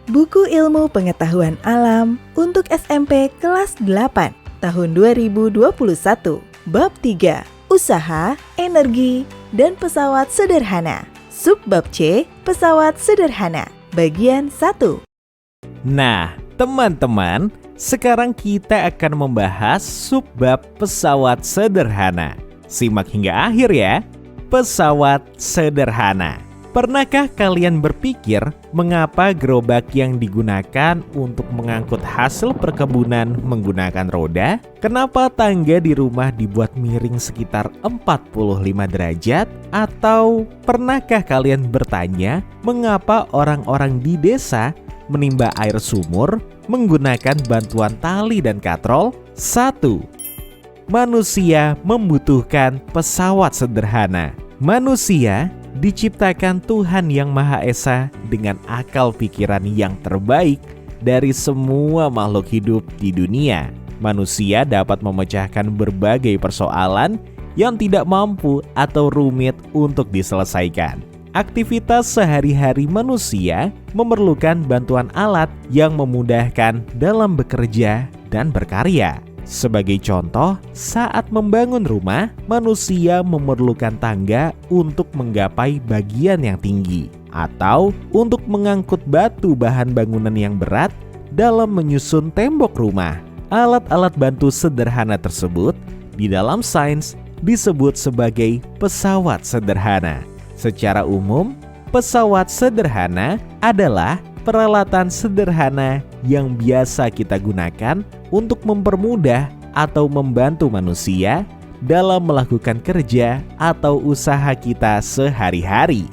Buku Ilmu Pengetahuan Alam untuk SMP kelas 8 tahun 2021. Bab 3, Usaha, Energi, dan Pesawat Sederhana. Subbab C, Pesawat Sederhana, bagian 1. Nah, teman-teman, sekarang kita akan membahas subbab pesawat sederhana. Simak hingga akhir ya. Pesawat sederhana. Pernahkah kalian berpikir mengapa gerobak yang digunakan untuk mengangkut hasil perkebunan menggunakan roda? Kenapa tangga di rumah dibuat miring sekitar 45 derajat? Atau pernahkah kalian bertanya mengapa orang-orang di desa menimba air sumur menggunakan bantuan tali dan katrol? 1. Manusia membutuhkan pesawat sederhana. Manusia diciptakan Tuhan Yang Maha Esa dengan akal pikiran yang terbaik dari semua makhluk hidup di dunia. Manusia dapat memecahkan berbagai persoalan yang tidak mampu atau rumit untuk diselesaikan. Aktivitas sehari-hari manusia memerlukan bantuan alat yang memudahkan dalam bekerja dan berkarya. Sebagai contoh, saat membangun rumah, manusia memerlukan tangga untuk menggapai bagian yang tinggi, atau untuk mengangkut batu bahan bangunan yang berat dalam menyusun tembok rumah. Alat-alat bantu sederhana tersebut di dalam sains disebut sebagai pesawat sederhana. Secara umum, pesawat sederhana adalah peralatan sederhana yang biasa kita gunakan untuk mempermudah atau membantu manusia dalam melakukan kerja atau usaha kita sehari-hari.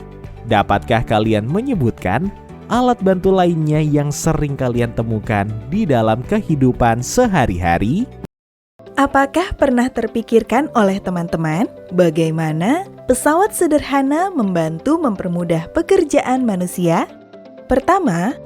Dapatkah kalian menyebutkan alat bantu lainnya yang sering kalian temukan di dalam kehidupan sehari-hari? Apakah pernah terpikirkan oleh teman-teman bagaimana pesawat sederhana membantu mempermudah pekerjaan manusia? Pertama,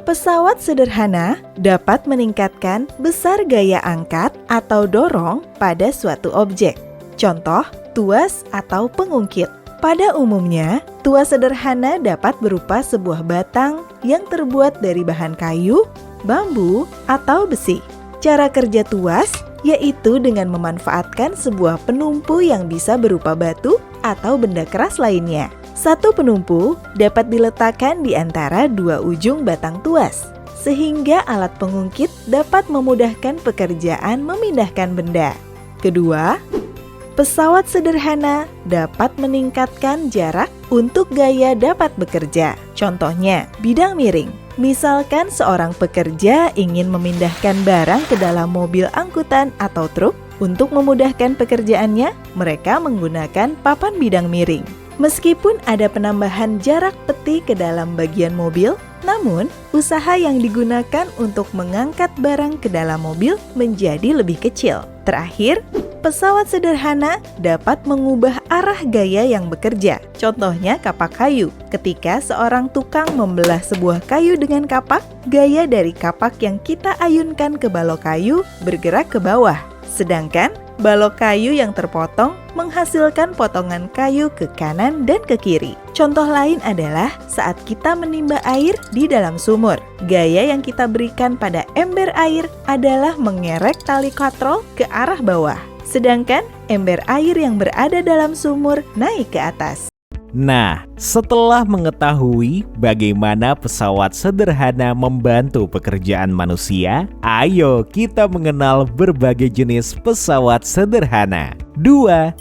pesawat sederhana dapat meningkatkan besar gaya angkat atau dorong pada suatu objek. Contoh, tuas atau pengungkit. Pada umumnya, tuas sederhana dapat berupa sebuah batang yang terbuat dari bahan kayu, bambu, atau besi. Cara kerja tuas yaitu dengan memanfaatkan sebuah penumpu yang bisa berupa batu atau benda keras lainnya. Satu penumpu dapat diletakkan di antara dua ujung batang tuas, sehingga alat pengungkit dapat memudahkan pekerjaan memindahkan benda. Kedua, pesawat sederhana dapat meningkatkan jarak untuk gaya dapat bekerja. Contohnya, bidang miring. Misalkan seorang pekerja ingin memindahkan barang ke dalam mobil angkutan atau truk. Untuk memudahkan pekerjaannya, mereka menggunakan papan bidang miring. Meskipun ada penambahan jarak peti ke dalam bagian mobil, namun usaha yang digunakan untuk mengangkat barang ke dalam mobil menjadi lebih kecil. Terakhir, pesawat sederhana dapat mengubah arah gaya yang bekerja. Contohnya kapak kayu. Ketika seorang tukang membelah sebuah kayu dengan kapak, gaya dari kapak yang kita ayunkan ke balok kayu bergerak ke bawah. Sedangkan balok kayu yang terpotong menghasilkan potongan kayu ke kanan dan ke kiri. Contoh lain adalah saat kita menimba air di dalam sumur. Gaya yang kita berikan pada ember air adalah mengerek tali katrol ke arah bawah. Sedangkan ember air yang berada dalam sumur naik ke atas. Nah, setelah mengetahui bagaimana pesawat sederhana membantu pekerjaan manusia, ayo kita mengenal berbagai jenis pesawat sederhana. 2.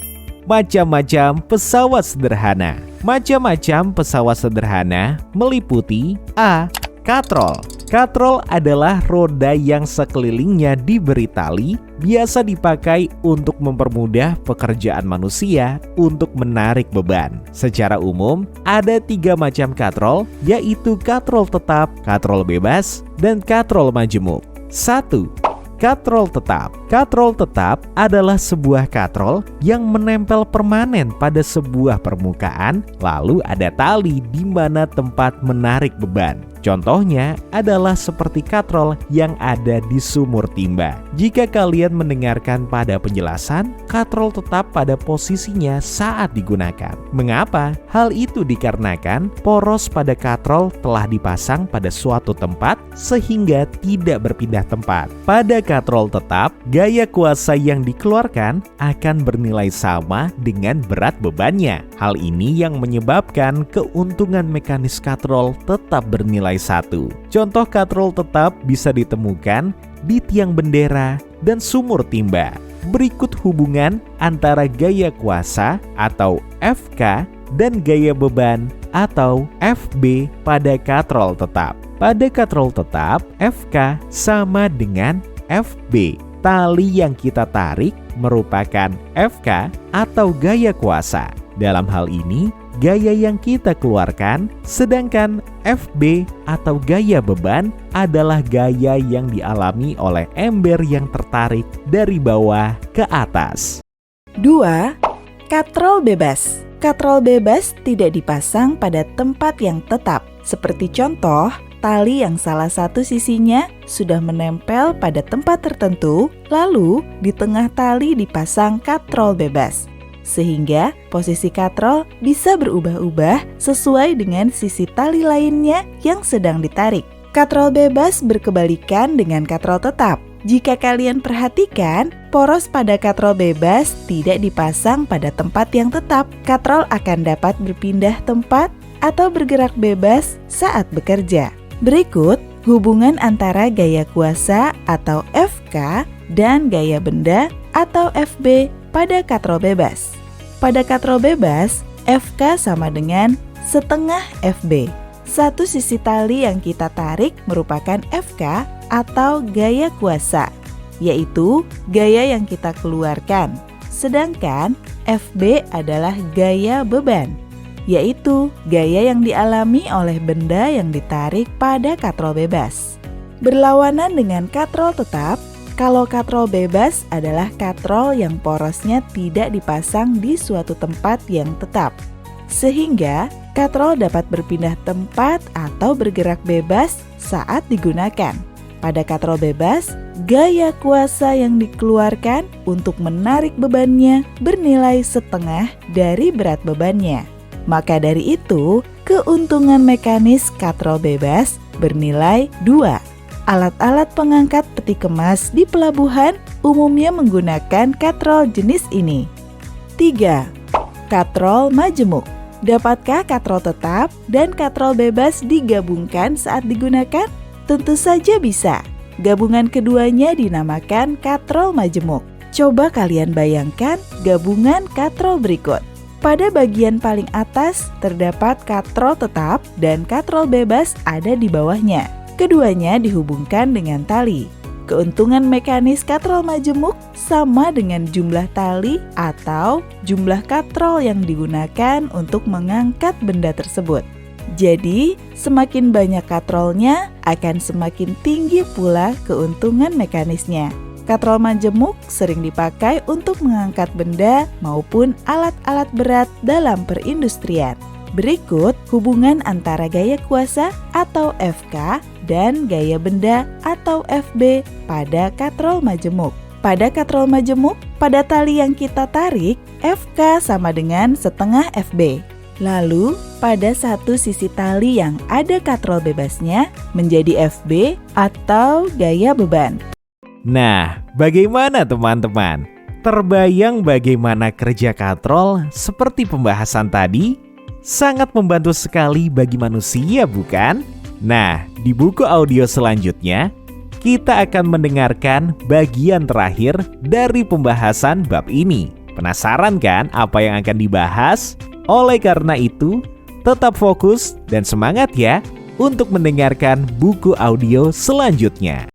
Macam-macam pesawat sederhana. Macam-macam pesawat sederhana meliputi A. Katrol. Katrol adalah roda yang sekelilingnya diberi tali, biasa dipakai untuk mempermudah pekerjaan manusia untuk menarik beban. Secara umum, ada 3 macam katrol, yaitu katrol tetap, katrol bebas, dan katrol majemuk. 1. Katrol tetap. Katrol tetap adalah sebuah katrol yang menempel permanen pada sebuah permukaan, lalu ada tali di mana tempat menarik beban. Contohnya adalah seperti katrol yang ada di sumur timba. Jika kalian mendengarkan pada penjelasan, katrol tetap pada posisinya saat digunakan. Mengapa? Hal itu dikarenakan poros pada katrol telah dipasang pada suatu tempat sehingga tidak berpindah tempat. Pada katrol tetap, gaya kuasa yang dikeluarkan akan bernilai sama dengan berat bebannya. Hal ini yang menyebabkan keuntungan mekanis katrol tetap bernilai 1. Contoh katrol tetap bisa ditemukan di tiang bendera dan sumur timba. Berikut hubungan antara gaya kuasa atau FK dan gaya beban atau FB pada katrol tetap. Pada katrol tetap, FK sama dengan FB. Tali yang kita tarik merupakan FK atau gaya kuasa. Dalam hal ini, gaya yang kita keluarkan, sedangkan FB atau gaya beban adalah gaya yang dialami oleh ember yang tertarik dari bawah ke atas. 2. Katrol bebas. Katrol bebas tidak dipasang pada tempat yang tetap. Seperti contoh, tali yang salah satu sisinya sudah menempel pada tempat tertentu, lalu di tengah tali dipasang katrol bebas. Sehingga posisi katrol bisa berubah-ubah sesuai dengan sisi tali lainnya yang sedang ditarik. Katrol bebas berkebalikan dengan katrol tetap. Jika kalian perhatikan, poros pada katrol bebas tidak dipasang pada tempat yang tetap. Katrol akan dapat berpindah tempat atau bergerak bebas saat bekerja. Berikut hubungan antara gaya kuasa atau FK dan gaya benda atau FB pada katrol bebas. Pada katrol bebas, FK sama dengan setengah FB. Satu sisi tali yang kita tarik merupakan FK atau gaya kuasa, yaitu gaya yang kita keluarkan. Sedangkan FB adalah gaya beban, yaitu gaya yang dialami oleh benda yang ditarik pada katrol bebas. Berlawanan dengan katrol tetap, kalau katrol bebas adalah katrol yang porosnya tidak dipasang di suatu tempat yang tetap, sehingga katrol dapat berpindah tempat atau bergerak bebas saat digunakan. Pada katrol bebas, gaya kuasa yang dikeluarkan untuk menarik bebannya bernilai setengah dari berat bebannya. Maka dari itu, keuntungan mekanis katrol bebas bernilai 2. Alat-alat pengangkat peti kemas di pelabuhan umumnya menggunakan katrol jenis ini. 3. Katrol majemuk. Dapatkah katrol tetap dan katrol bebas digabungkan saat digunakan? Tentu saja bisa. Gabungan keduanya dinamakan katrol majemuk. Coba kalian bayangkan gabungan katrol berikut. Pada bagian paling atas terdapat katrol tetap dan katrol bebas ada di bawahnya. Keduanya dihubungkan dengan tali. Keuntungan mekanis katrol majemuk sama dengan jumlah tali atau jumlah katrol yang digunakan untuk mengangkat benda tersebut. Jadi, semakin banyak katrolnya akan semakin tinggi pula keuntungan mekanisnya. Katrol majemuk sering dipakai untuk mengangkat benda maupun alat-alat berat dalam perindustrian. Berikut hubungan antara gaya kuasa atau FK dan gaya benda atau FB pada katrol majemuk. Pada katrol majemuk, pada tali yang kita tarik, FK sama dengan setengah FB. Lalu, pada satu sisi tali yang ada katrol bebasnya menjadi FB atau gaya beban. Nah, bagaimana teman-teman? Terbayang bagaimana kerja katrol seperti pembahasan tadi? Sangat membantu sekali bagi manusia, bukan? Nah, di buku audio selanjutnya, kita akan mendengarkan bagian terakhir dari pembahasan bab ini. Penasaran kan apa yang akan dibahas? Oleh karena itu, tetap fokus dan semangat ya untuk mendengarkan buku audio selanjutnya.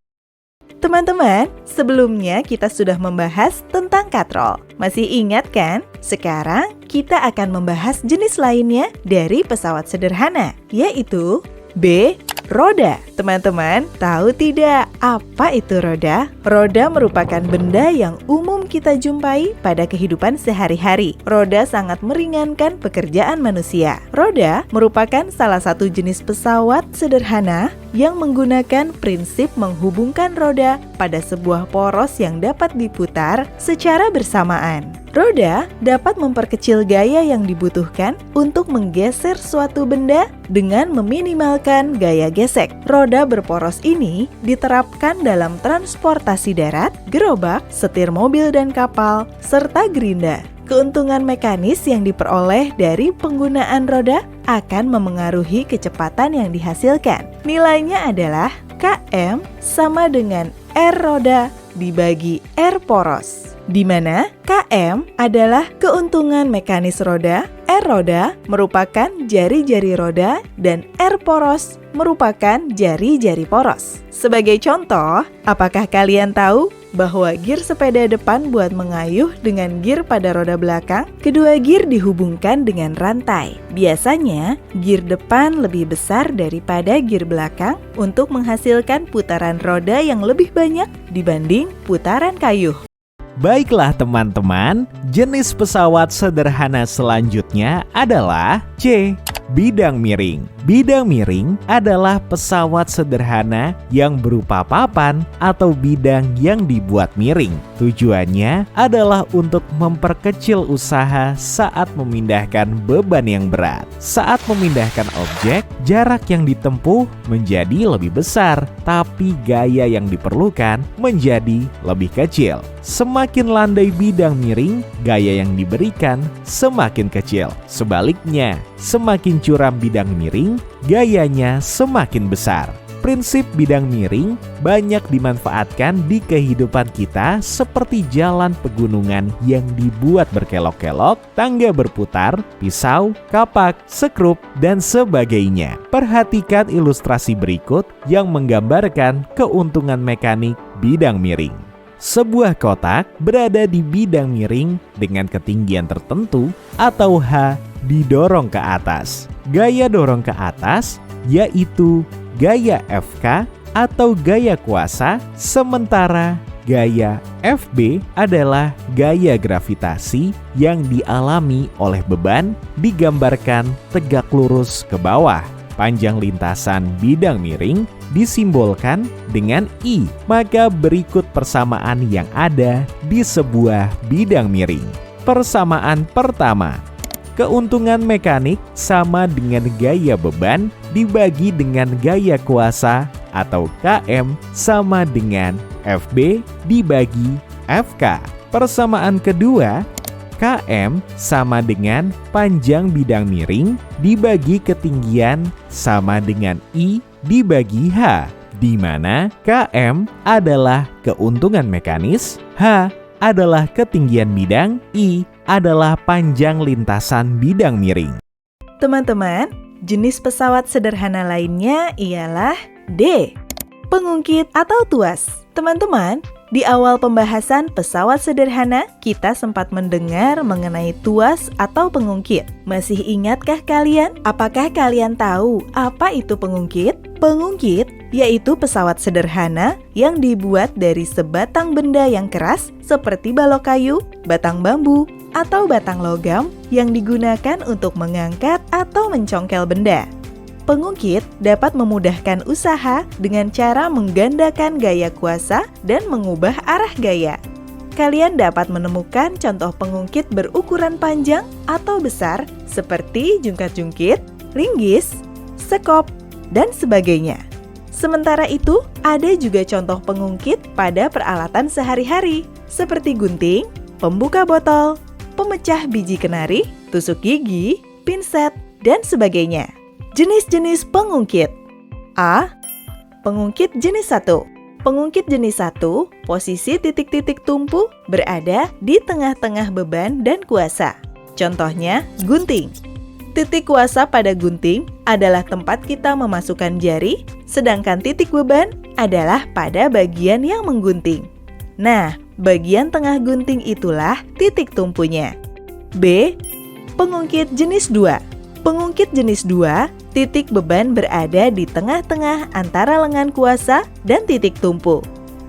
Teman-teman, sebelumnya kita sudah membahas tentang katrol. Masih ingat kan? Sekarang kita akan membahas jenis lainnya dari pesawat sederhana, yaitu B. Roda. Teman-teman, tahu tidak apa itu roda? Roda merupakan benda yang umum sering kita jumpai pada kehidupan sehari-hari. Roda sangat meringankan pekerjaan manusia. Roda merupakan salah satu jenis pesawat sederhana yang menggunakan prinsip menghubungkan roda pada sebuah poros yang dapat diputar secara bersamaan. Roda dapat memperkecil gaya yang dibutuhkan untuk menggeser suatu benda dengan meminimalkan gaya gesek. Roda berporos ini diterapkan dalam transportasi darat, gerobak, setir mobil dan kapal, serta gerinda. Keuntungan mekanis yang diperoleh dari penggunaan roda akan memengaruhi kecepatan yang dihasilkan. Nilainya adalah Km sama dengan R roda dibagi R poros, di mana Km adalah keuntungan mekanis roda, R roda merupakan jari-jari roda, dan R poros merupakan jari-jari poros. Sebagai contoh, apakah kalian tahu bahwa gir sepeda depan buat mengayuh dengan gir pada roda belakang? Kedua gir dihubungkan dengan rantai. Biasanya, gir depan lebih besar daripada gir belakang untuk menghasilkan putaran roda yang lebih banyak dibanding putaran kayuh. Baiklah teman-teman, jenis pesawat sederhana selanjutnya adalah C. Bidang miring. Bidang miring adalah pesawat sederhana yang berupa papan atau bidang yang dibuat miring. Tujuannya adalah untuk memperkecil usaha saat memindahkan beban yang berat. Saat memindahkan objek, jarak yang ditempuh menjadi lebih besar, tapi gaya yang diperlukan menjadi lebih kecil. Semakin landai bidang miring, gaya yang diberikan semakin kecil. Sebaliknya, semakin curam bidang miring, gayanya semakin besar. Prinsip bidang miring banyak dimanfaatkan di kehidupan kita seperti jalan pegunungan yang dibuat berkelok-kelok, tangga berputar, pisau, kapak, sekrup, dan sebagainya. Perhatikan ilustrasi berikut yang menggambarkan keuntungan mekanik bidang miring. Sebuah kotak berada di bidang miring dengan ketinggian tertentu atau H didorong ke atas. Gaya dorong ke atas yaitu gaya FK atau gaya kuasa, sementara gaya FB adalah gaya gravitasi yang dialami oleh beban, digambarkan tegak lurus ke bawah. Panjang lintasan bidang miring disimbolkan dengan I. Maka berikut persamaan yang ada di sebuah bidang miring. Persamaan pertama, keuntungan mekanik sama dengan gaya beban dibagi dengan gaya kuasa atau Km sama dengan FB dibagi FK. Persamaan kedua, Km sama dengan panjang bidang miring dibagi ketinggian sama dengan I dibagi H, di mana Km adalah keuntungan mekanis, H adalah ketinggian bidang, I adalah panjang lintasan bidang miring. Teman-teman, jenis pesawat sederhana lainnya ialah D. Pengungkit atau tuas. Teman-teman, di awal pembahasan pesawat sederhana, kita sempat mendengar mengenai tuas atau pengungkit. Masih ingatkah kalian? Apakah kalian tahu apa itu pengungkit? Pengungkit yaitu pesawat sederhana yang dibuat dari sebatang benda yang keras seperti balok kayu, batang bambu, atau batang logam yang digunakan untuk mengangkat atau mencongkel benda. Pengungkit dapat memudahkan usaha dengan cara menggandakan gaya kuasa dan mengubah arah gaya. Kalian dapat menemukan contoh pengungkit berukuran panjang atau besar seperti jungkat-jungkit, linggis, sekop, dan sebagainya. Sementara itu, ada juga contoh pengungkit pada peralatan sehari-hari seperti gunting, pembuka botol, pemecah biji kenari, tusuk gigi, pinset, dan sebagainya. Jenis-jenis pengungkit. A. Pengungkit jenis 1. Pengungkit jenis 1, posisi titik-titik tumpu berada di tengah-tengah beban dan kuasa. Contohnya, gunting. Titik kuasa pada gunting adalah tempat kita memasukkan jari, sedangkan titik beban adalah pada bagian yang menggunting. Nah, bagian tengah gunting itulah titik tumpunya. B. Pengungkit jenis 2. Pengungkit jenis 2, titik beban berada di tengah-tengah antara lengan kuasa dan titik tumpu.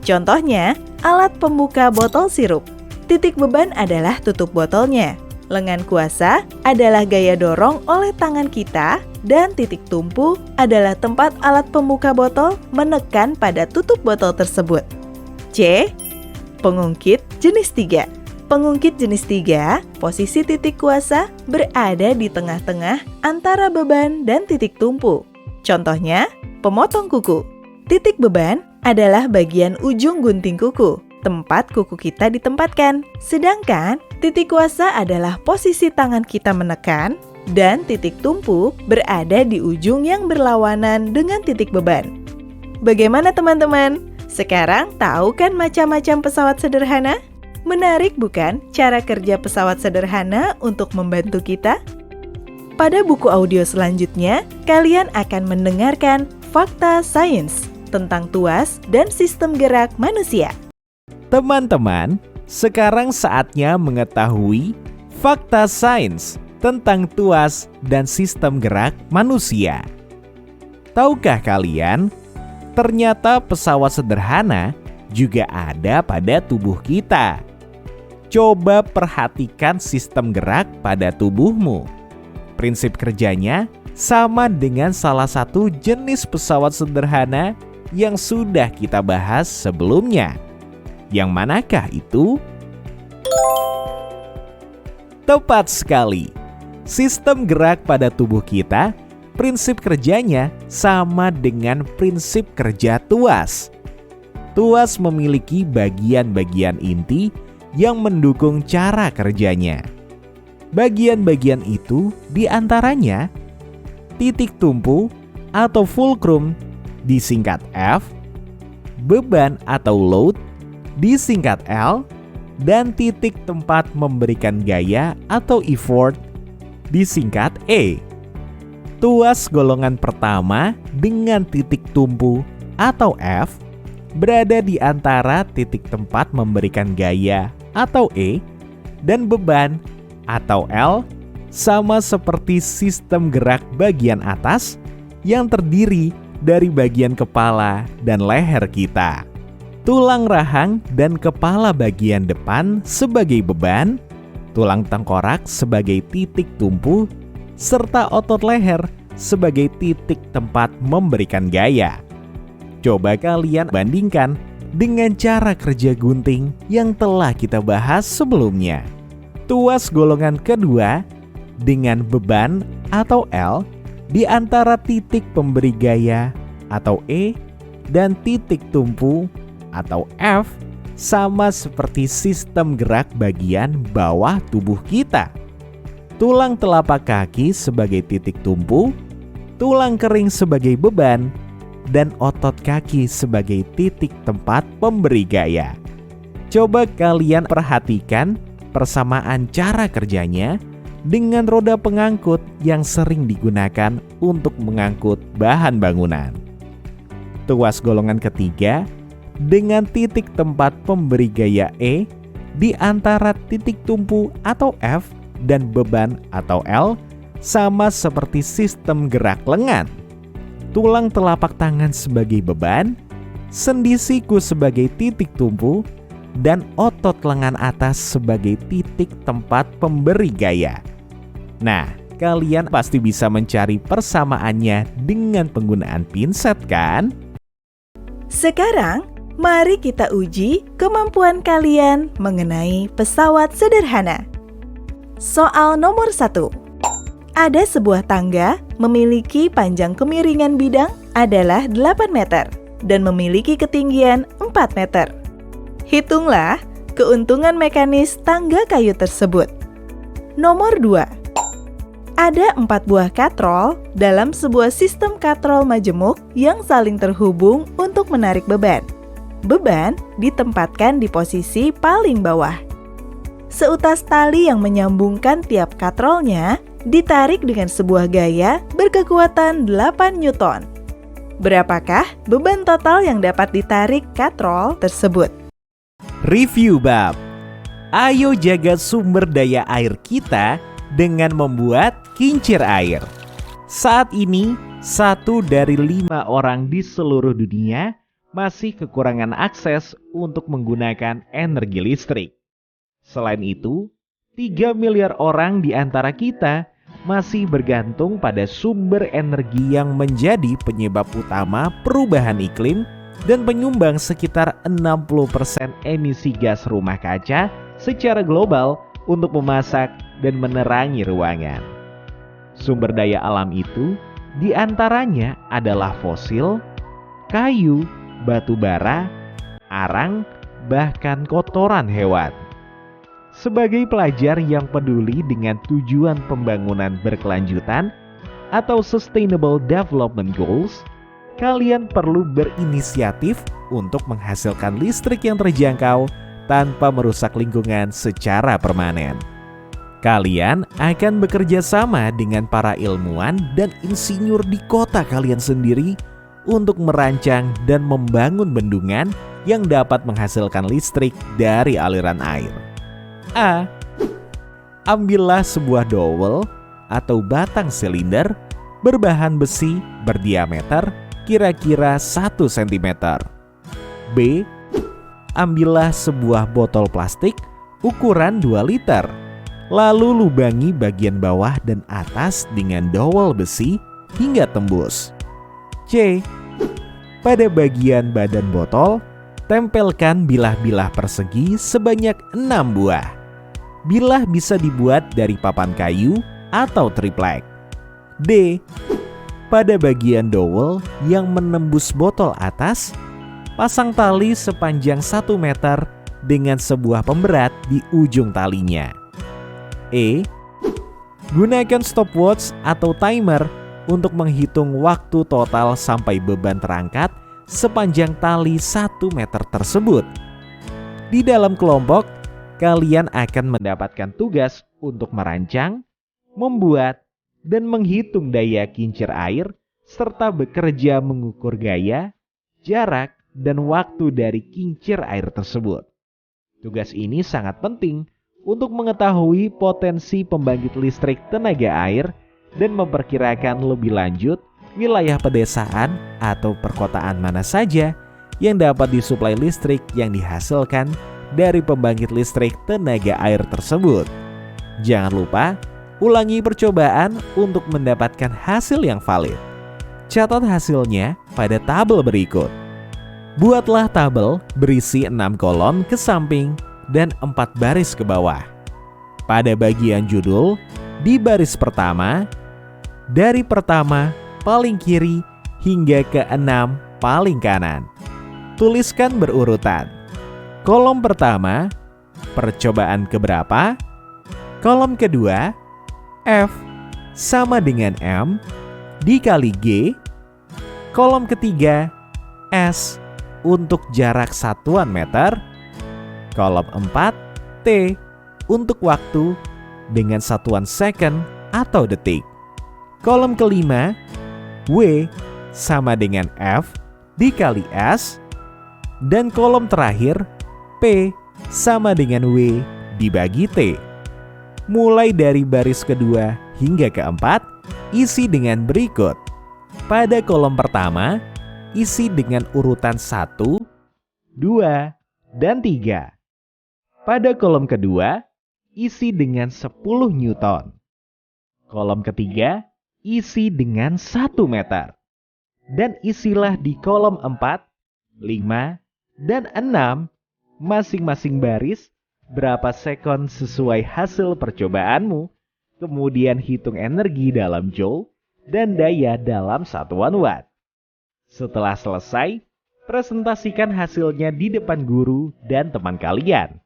Contohnya, alat pembuka botol sirup. Titik beban adalah tutup botolnya. Lengan kuasa adalah gaya dorong oleh tangan kita, dan titik tumpu adalah tempat alat pembuka botol menekan pada tutup botol tersebut. C. Pengungkit jenis 3. Pengungkit jenis 3, posisi titik kuasa berada di tengah-tengah antara beban dan titik tumpu. Contohnya, pemotong kuku. Titik beban adalah bagian ujung gunting kuku, tempat kuku kita ditempatkan. Sedangkan titik kuasa adalah posisi tangan kita menekan, dan titik tumpu berada di ujung yang berlawanan dengan titik beban. Bagaimana teman-teman? Sekarang tahu kan macam-macam pesawat sederhana? Menarik bukan cara kerja pesawat sederhana untuk membantu kita? Pada buku audio selanjutnya, kalian akan mendengarkan fakta sains tentang tuas dan sistem gerak manusia. Teman-teman, sekarang saatnya mengetahui fakta sains tentang tuas dan sistem gerak manusia. Tahukah kalian, ternyata pesawat sederhana juga ada pada tubuh kita. Coba perhatikan sistem gerak pada tubuhmu. Prinsip kerjanya sama dengan salah satu jenis pesawat sederhana yang sudah kita bahas sebelumnya. Yang manakah itu? Tepat sekali. Sistem gerak pada tubuh kita, prinsip kerjanya sama dengan prinsip kerja tuas. Tuas memiliki bagian-bagian inti yang mendukung cara kerjanya. Bagian-bagian itu diantaranya titik tumpu atau fulcrum disingkat F, beban atau load disingkat L, dan titik tempat memberikan gaya atau effort disingkat E. Tuas golongan pertama dengan titik tumpu atau F berada di antara titik tempat memberikan gaya atau E dan beban atau L, sama seperti sistem gerak bagian atas yang terdiri dari bagian kepala dan leher kita. Tulang rahang dan kepala bagian depan sebagai beban, tulang tengkorak sebagai titik tumpu, serta otot leher sebagai titik tempat memberikan gaya. Coba kalian bandingkan dengan cara kerja gunting yang telah kita bahas sebelumnya. Tuas golongan kedua dengan beban atau L di antara titik pemberi gaya atau E dan titik tumpu atau F sama seperti sistem gerak bagian bawah tubuh kita. Tulang telapak kaki sebagai titik tumpu, tulang kering sebagai beban, dan otot kaki sebagai titik tempat pemberi gaya. Coba kalian perhatikan persamaan cara kerjanya dengan roda pengangkut yang sering digunakan untuk mengangkut bahan bangunan. Tuas golongan ketiga dengan titik tempat pemberi gaya E di antara titik tumpu atau F dan beban atau L sama seperti sistem gerak lengan. Tulang telapak tangan sebagai beban, sendi siku sebagai titik tumpu, dan otot lengan atas sebagai titik tempat pemberi gaya. Nah, kalian pasti bisa mencari persamaannya dengan penggunaan pinset kan? Sekarang, mari kita uji kemampuan kalian mengenai pesawat sederhana. Soal nomor 1. Ada sebuah tangga memiliki panjang kemiringan bidang adalah 8 meter dan memiliki ketinggian 4 meter. Hitunglah keuntungan mekanis tangga kayu tersebut. Nomor 2. Ada 4 buah katrol dalam sebuah sistem katrol majemuk yang saling terhubung untuk menarik beban. Beban ditempatkan di posisi paling bawah. Seutas tali yang menyambungkan tiap katrolnya ditarik dengan sebuah gaya berkekuatan 8 Newton. Berapakah beban total yang dapat ditarik katrol tersebut? Review bab. Ayo jaga sumber daya air kita dengan membuat kincir air. Saat ini, 1 dari 5 orang di seluruh dunia masih kekurangan akses untuk menggunakan energi listrik. Selain itu, 3 miliar orang di antara kita masih bergantung pada sumber energi yang menjadi penyebab utama perubahan iklim dan penyumbang sekitar 60% emisi gas rumah kaca secara global untuk memasak dan menerangi ruangan. Sumber daya alam itu diantaranya adalah fosil, kayu, batu bara, arang, bahkan kotoran hewan. Sebagai pelajar yang peduli dengan tujuan pembangunan berkelanjutan atau Sustainable Development Goals, kalian perlu berinisiatif untuk menghasilkan listrik yang terjangkau tanpa merusak lingkungan secara permanen. Kalian akan bekerja sama dengan para ilmuwan dan insinyur di kota kalian sendiri untuk merancang dan membangun bendungan yang dapat menghasilkan listrik dari aliran air. A. Ambillah sebuah dowel atau batang silinder berbahan besi berdiameter kira-kira 1 cm. B. Ambillah sebuah botol plastik ukuran 2 liter. Lalu lubangi bagian bawah dan atas dengan dowel besi hingga tembus. C. Pada bagian badan botol, tempelkan bilah-bilah persegi sebanyak 6 buah. Bilah bisa dibuat dari papan kayu atau triplek. D. Pada bagian dowel yang menembus botol atas, pasang tali sepanjang 1 meter dengan sebuah pemberat di ujung talinya. E. Gunakan stopwatch atau timer untuk menghitung waktu total sampai beban terangkat sepanjang tali 1 meter tersebut. Di dalam kelompok, kalian akan mendapatkan tugas untuk merancang, membuat, dan menghitung daya kincir air, serta bekerja mengukur gaya, jarak, dan waktu dari kincir air tersebut. Tugas ini sangat penting untuk mengetahui potensi pembangkit listrik tenaga air dan memperkirakan lebih lanjut wilayah pedesaan atau perkotaan mana saja yang dapat disuplai listrik yang dihasilkan dari pembangkit listrik tenaga air tersebut. Jangan lupa, ulangi percobaan untuk mendapatkan hasil yang valid. Catat hasilnya pada tabel berikut. Buatlah tabel berisi 6 kolom ke samping dan 4 baris ke bawah. Pada bagian judul, di baris pertama, dari pertama paling kiri hingga ke 6 paling kanan, tuliskan berurutan. Kolom pertama, percobaan keberapa? Kolom kedua, F sama dengan M dikali G. Kolom ketiga, S untuk jarak satuan meter. Kolom 4, T untuk waktu dengan satuan second atau detik. Kolom kelima, W sama dengan F dikali S. Dan kolom terakhir, P sama dengan W dibagi T. Mulai dari baris kedua hingga keempat, isi dengan berikut. Pada kolom pertama, isi dengan urutan 1, 2, dan 3. Pada kolom kedua, isi dengan 10 Newton. Kolom ketiga, isi dengan 1 meter. Dan isilah di kolom 4, 5, dan 6 masing-masing baris berapa sekon sesuai hasil percobaanmu, kemudian hitung energi dalam joule dan daya dalam satuan watt. Setelah selesai, presentasikan hasilnya di depan guru dan teman kalian.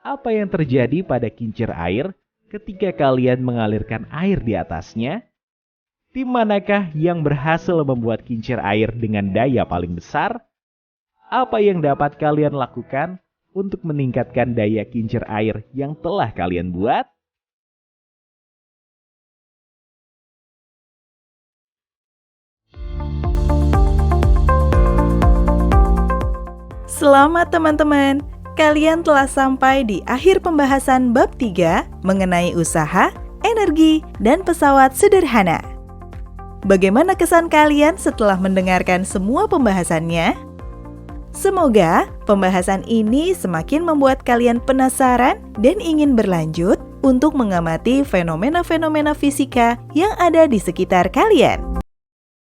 Apa yang terjadi pada kincir air ketika kalian mengalirkan air di atasnya? Tim manakah yang berhasil membuat kincir air dengan daya paling besar? Apa yang dapat kalian lakukan untuk meningkatkan daya kincir air yang telah kalian buat? Selamat teman-teman, kalian telah sampai di akhir pembahasan bab 3 mengenai usaha, energi, dan pesawat sederhana. Bagaimana kesan kalian setelah mendengarkan semua pembahasannya? Semoga pembahasan ini semakin membuat kalian penasaran dan ingin berlanjut untuk mengamati fenomena-fenomena fisika yang ada di sekitar kalian.